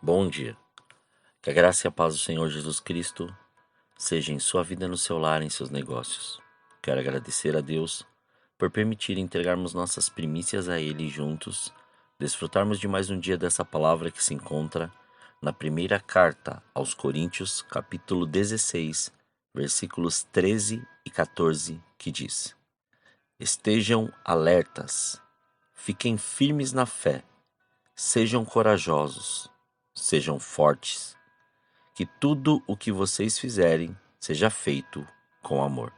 Bom dia. Que a graça e a paz do Senhor Jesus Cristo seja em sua vida, no seu lar, em seus negócios. Quero agradecer a Deus por permitir entregarmos nossas primícias a Ele e juntos desfrutarmos de mais um dia dessa palavra que se encontra na primeira carta aos Coríntios, capítulo 16, versículos 13 e 14, que diz: Estejam alertas, fiquem firmes na fé, sejam corajosos, sejam fortes. Que tudo o que vocês fizerem seja feito com amor.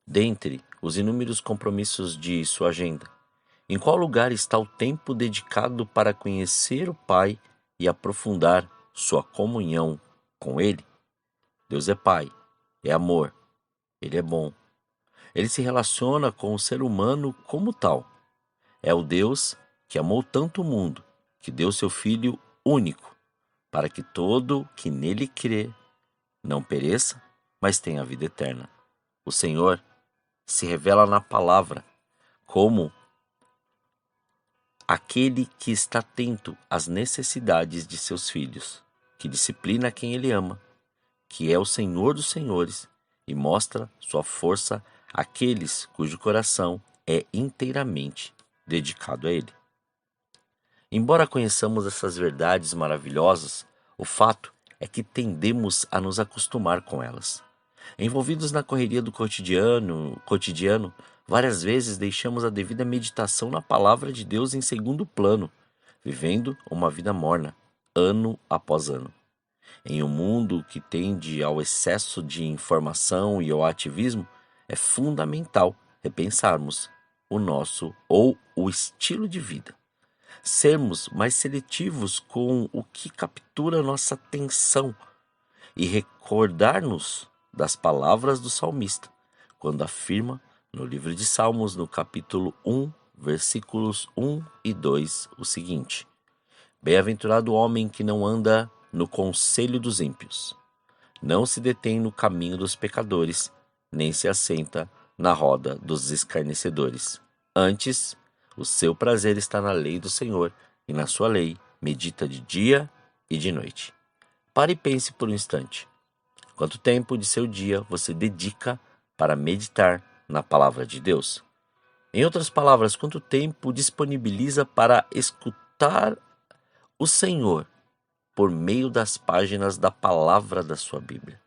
Dentre os inúmeros compromissos de sua agenda, em qual lugar está o tempo dedicado para conhecer o Pai e aprofundar sua comunhão com Ele? Deus é Pai, é amor, Ele é bom. Ele se relaciona com o ser humano como tal. É o Deus que amou tanto o mundo, que deu seu Filho único, para que todo que nele crê não pereça, mas tenha vida eterna. O Senhor se revela na palavra como aquele que está atento às necessidades de seus filhos, que disciplina quem ele ama, que é o Senhor dos senhores e mostra sua força àqueles cujo coração é inteiramente dedicado a ele. Embora conheçamos essas verdades maravilhosas, o fato é que tendemos a nos acostumar com elas. Envolvidos na correria do cotidiano, várias vezes deixamos a devida meditação na palavra de Deus em segundo plano, vivendo uma vida morna, ano após ano. Em um mundo que tende ao excesso de informação e ao ativismo, é fundamental repensarmos o nosso ou o estilo de vida. Sermos mais seletivos com o que captura nossa atenção e recordar-nos das palavras do salmista, quando afirma no livro de Salmos, no capítulo 1, versículos 1 e 2, o seguinte: Bem-aventurado o homem que não anda no conselho dos ímpios, não se detém no caminho dos pecadores, nem se assenta na roda dos escarnecedores. Antes, o seu prazer está na lei do Senhor, e na sua lei medita de dia e de noite. Pare e pense por um instante. Quanto tempo de seu dia você dedica para meditar na palavra de Deus? Em outras palavras, quanto tempo disponibiliza para escutar o Senhor por meio das páginas da palavra da sua Bíblia?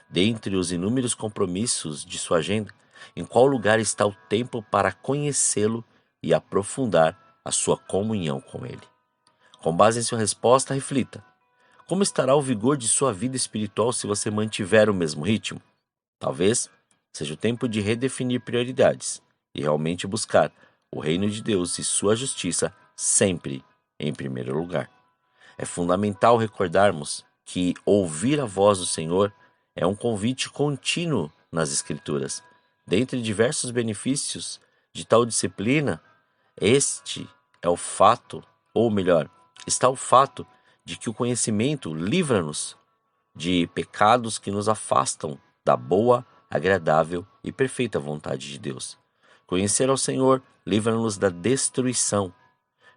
Dentre os inúmeros compromissos de sua agenda, em qual lugar está o tempo para conhecê-lo e aprofundar a sua comunhão com Ele? Com base em sua resposta, reflita. Como estará o vigor de sua vida espiritual se você mantiver o mesmo ritmo? Talvez seja o tempo de redefinir prioridades e realmente buscar o reino de Deus e sua justiça sempre em primeiro lugar. É fundamental recordarmos que ouvir a voz do Senhor é um convite contínuo nas Escrituras. Dentre diversos benefícios de tal disciplina, este é o fato, ou melhor, está o fato de que o conhecimento livra-nos de pecados que nos afastam da boa, agradável e perfeita vontade de Deus. Conhecer ao Senhor livra-nos da destruição.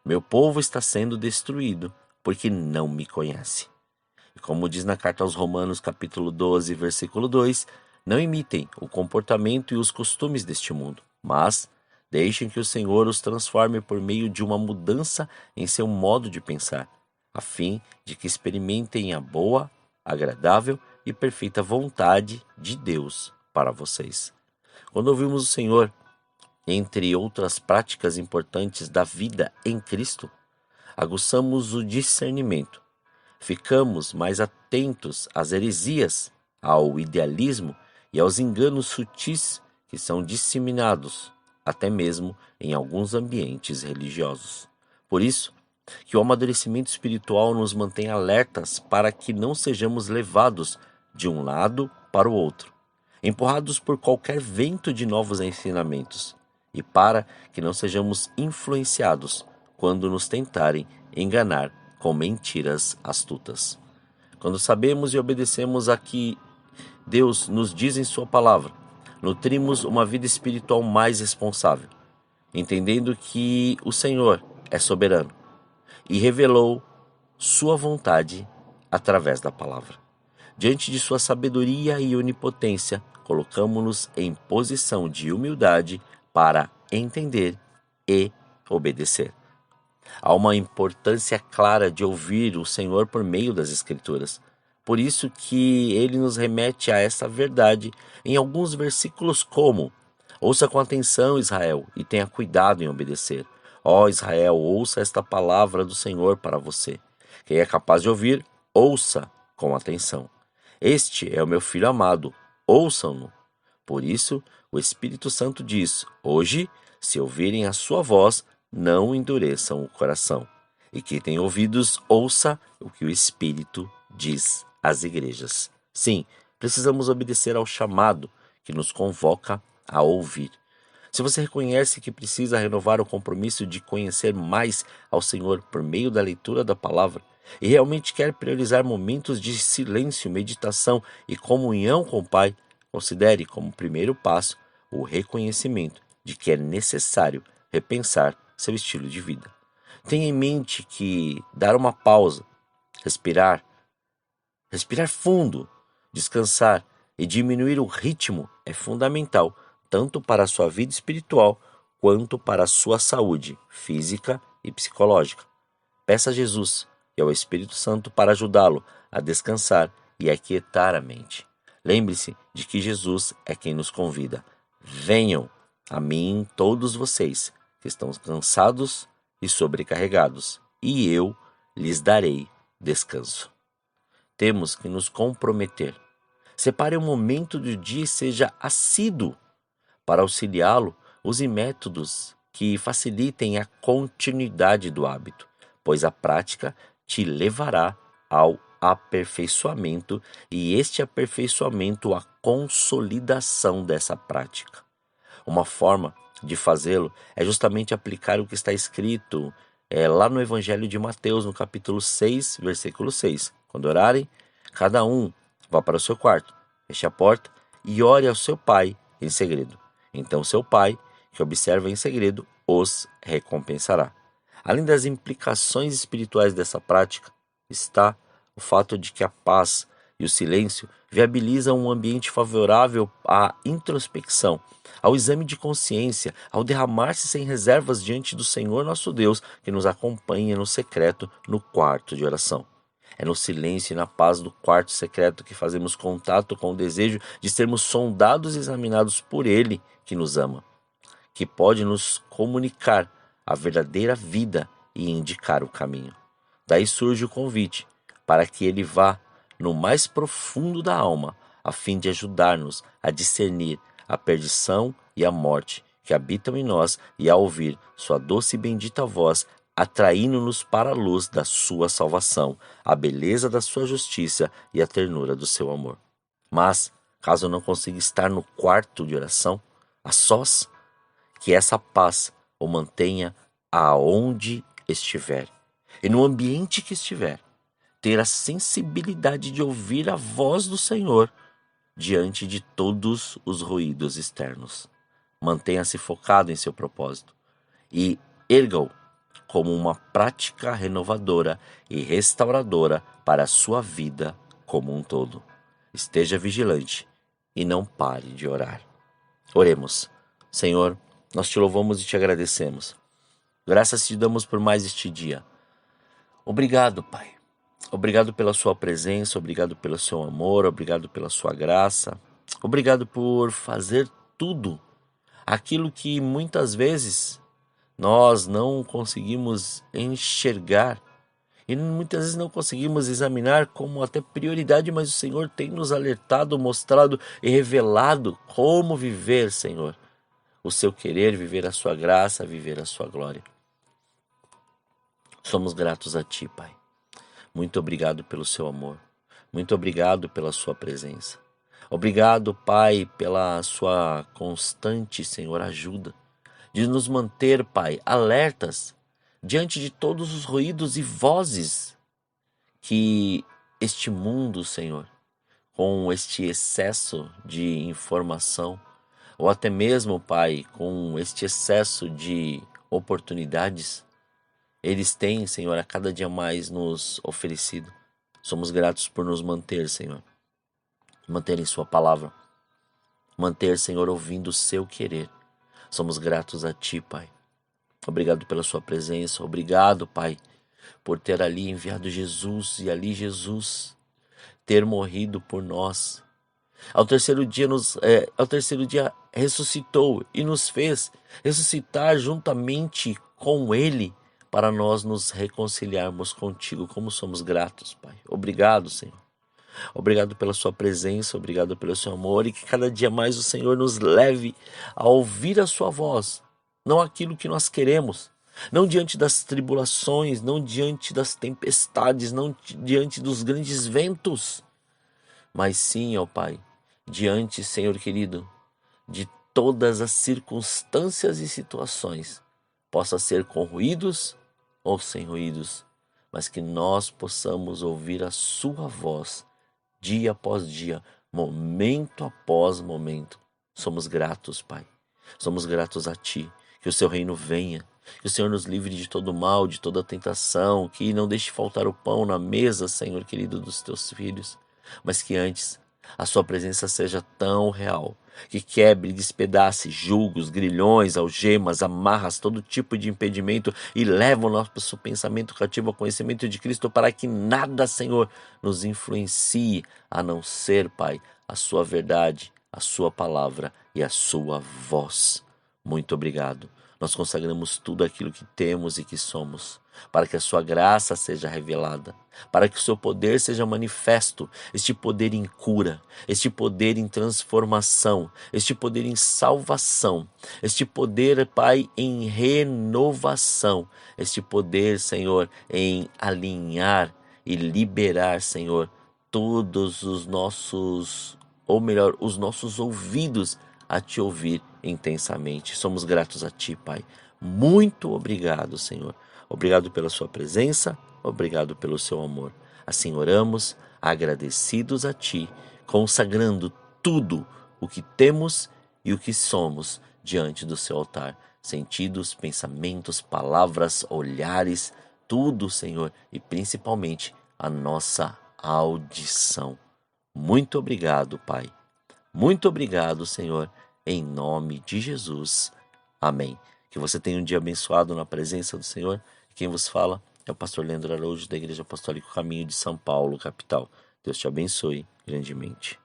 Meu povo está sendo destruído porque não me conhece. E como diz na carta aos Romanos, capítulo 12, versículo 2, não imitem o comportamento e os costumes deste mundo, mas deixem que o Senhor os transforme por meio de uma mudança em seu modo de pensar, a fim de que experimentem a boa, agradável e perfeita vontade de Deus para vocês. Quando ouvimos o Senhor, entre outras práticas importantes da vida em Cristo, aguçamos o discernimento. Ficamos mais atentos às heresias, ao idealismo e aos enganos sutis que são disseminados, até mesmo em alguns ambientes religiosos. Por isso, que o amadurecimento espiritual nos mantém alertas para que não sejamos levados de um lado para o outro, empurrados por qualquer vento de novos ensinamentos, e para que não sejamos influenciados quando nos tentarem enganar com mentiras astutas. Quando sabemos e obedecemos a que Deus nos diz em sua palavra, nutrimos uma vida espiritual mais responsável, entendendo que o Senhor é soberano e revelou sua vontade através da palavra. Diante de sua sabedoria e onipotência, colocamos-nos em posição de humildade para entender e obedecer. Há uma importância clara de ouvir o Senhor por meio das Escrituras. Por isso que ele nos remete a essa verdade em alguns versículos como: ouça com atenção, Israel, e tenha cuidado em obedecer. Ó Israel, ouça esta palavra do Senhor para você. Quem é capaz de ouvir, ouça com atenção. Este é o meu filho amado, ouçam-no. Por isso, o Espírito Santo diz: hoje, se ouvirem a sua voz, não endureçam o coração. E quem tem ouvidos, ouça o que o Espírito diz às igrejas. Sim, precisamos obedecer ao chamado que nos convoca a ouvir. Se você reconhece que precisa renovar o compromisso de conhecer mais ao Senhor por meio da leitura da palavra e realmente quer priorizar momentos de silêncio, meditação e comunhão com o Pai, considere como primeiro passo o reconhecimento de que é necessário repensar seu estilo de vida. Tenha em mente que dar uma pausa, respirar fundo, descansar e diminuir o ritmo é fundamental tanto para a sua vida espiritual quanto para a sua saúde física e psicológica. Peça a Jesus e ao Espírito Santo para ajudá-lo a descansar e aquietar a mente. Lembre-se de que Jesus é quem nos convida. Venham a mim todos vocês que estão cansados e sobrecarregados, e eu lhes darei descanso. Temos que nos comprometer. Separe um momento do dia e seja assíduo. Para auxiliá-lo, use métodos que facilitem a continuidade do hábito, pois a prática te levará ao aperfeiçoamento e este aperfeiçoamento à consolidação dessa prática. Uma forma de fazê-lo é justamente aplicar o que está escrito lá no Evangelho de Mateus, no capítulo 6, versículo 6. Quando orarem, cada um vá para o seu quarto, feche a porta e ore ao seu pai em segredo. Então seu pai, que observa em segredo, os recompensará. Além das implicações espirituais dessa prática, está o fato de que a paz e o silêncio viabilizam um ambiente favorável à introspecção, ao exame de consciência, ao derramar-se sem reservas diante do Senhor nosso Deus, que nos acompanha no secreto, no quarto de oração. É no silêncio e na paz do quarto secreto que fazemos contato com o desejo de sermos sondados e examinados por Ele, que nos ama, que pode nos comunicar a verdadeira vida e indicar o caminho. Daí surge o convite para que Ele vá no mais profundo da alma, a fim de ajudar-nos a discernir a perdição e a morte que habitam em nós e a ouvir sua doce e bendita voz, atraindo-nos para a luz da sua salvação, a beleza da sua justiça e a ternura do seu amor. Mas, caso não consiga estar no quarto de oração, a sós, que essa paz o mantenha aonde estiver e no ambiente que estiver, ter a sensibilidade de ouvir a voz do Senhor diante de todos os ruídos externos. Mantenha-se focado em seu propósito e erga-o como uma prática renovadora e restauradora para a sua vida como um todo. Esteja vigilante e não pare de orar. Oremos. Senhor, nós te louvamos e te agradecemos. Graças te damos por mais este dia. Obrigado, Pai. Obrigado pela sua presença, obrigado pelo seu amor, obrigado pela sua graça. Obrigado por fazer tudo aquilo que muitas vezes nós não conseguimos enxergar e muitas vezes não conseguimos examinar como até prioridade, mas o Senhor tem nos alertado, mostrado e revelado como viver, Senhor, o seu querer, viver a sua graça, viver a sua glória. Somos gratos a Ti, Pai. Muito obrigado pelo seu amor. Muito obrigado pela sua presença. Obrigado, Pai, pela sua constante, Senhor, ajuda de nos manter, Pai, alertas diante de todos os ruídos e vozes que este mundo, Senhor, com este excesso de informação, ou até mesmo, Pai, com este excesso de oportunidades, eles têm, Senhor, a cada dia mais nos oferecido. Somos gratos por nos manter, Senhor. Manter em Sua palavra. Manter, Senhor, ouvindo o Seu querer. Somos gratos a Ti, Pai. Obrigado pela Sua presença. Obrigado, Pai, por ter ali enviado Jesus e ali Jesus ter morrido por nós. Ao terceiro dia ressuscitou e nos fez ressuscitar juntamente com Ele para nós nos reconciliarmos contigo. Como somos gratos, Pai. Obrigado, Senhor. Obrigado pela Sua presença, obrigado pelo Seu amor e que cada dia mais o Senhor nos leve a ouvir a Sua voz, não aquilo que nós queremos, não diante das tribulações, não diante das tempestades, não diante dos grandes ventos, mas sim, ó Pai, diante, Senhor querido, de todas as circunstâncias e situações, possa ser com ruídos ou sem ruídos, mas que nós possamos ouvir a Sua voz, dia após dia, momento após momento. Somos gratos, Pai. Somos gratos a Ti. Que o Seu reino venha. Que o Senhor nos livre de todo mal, de toda tentação. Que não deixe faltar o pão na mesa, Senhor querido, dos Teus filhos. Mas que antes a Sua presença seja tão real, que quebre e despedace julgos, grilhões, algemas, amarras, todo tipo de impedimento e leva o nosso pensamento cativo ao conhecimento de Cristo para que nada, Senhor, nos influencie a não ser, Pai, a Sua verdade, a Sua palavra e a Sua voz. Muito obrigado. Nós consagramos tudo aquilo que temos e que somos, para que a Sua graça seja revelada, para que o Seu poder seja manifesto, este poder em cura, este poder em transformação, este poder em salvação, este poder, Pai, em renovação, este poder, Senhor, em alinhar e liberar, Senhor, todos os nossos, ou melhor, os nossos ouvidos a Te ouvir intensamente. Somos gratos a Ti, Pai. Muito obrigado, Senhor. Obrigado pela Sua presença, obrigado pelo Seu amor. Assim oramos, agradecidos a Ti, consagrando tudo o que temos e o que somos diante do Seu altar. Sentidos, pensamentos, palavras, olhares, tudo, Senhor, e principalmente a nossa audição. Muito obrigado, Pai. Muito obrigado, Senhor, em nome de Jesus. Amém. Que você tenha um dia abençoado na presença do Senhor. Quem vos fala é o pastor Leandro Araújo, da Igreja Apostólica Caminho de São Paulo, capital. Deus te abençoe grandemente.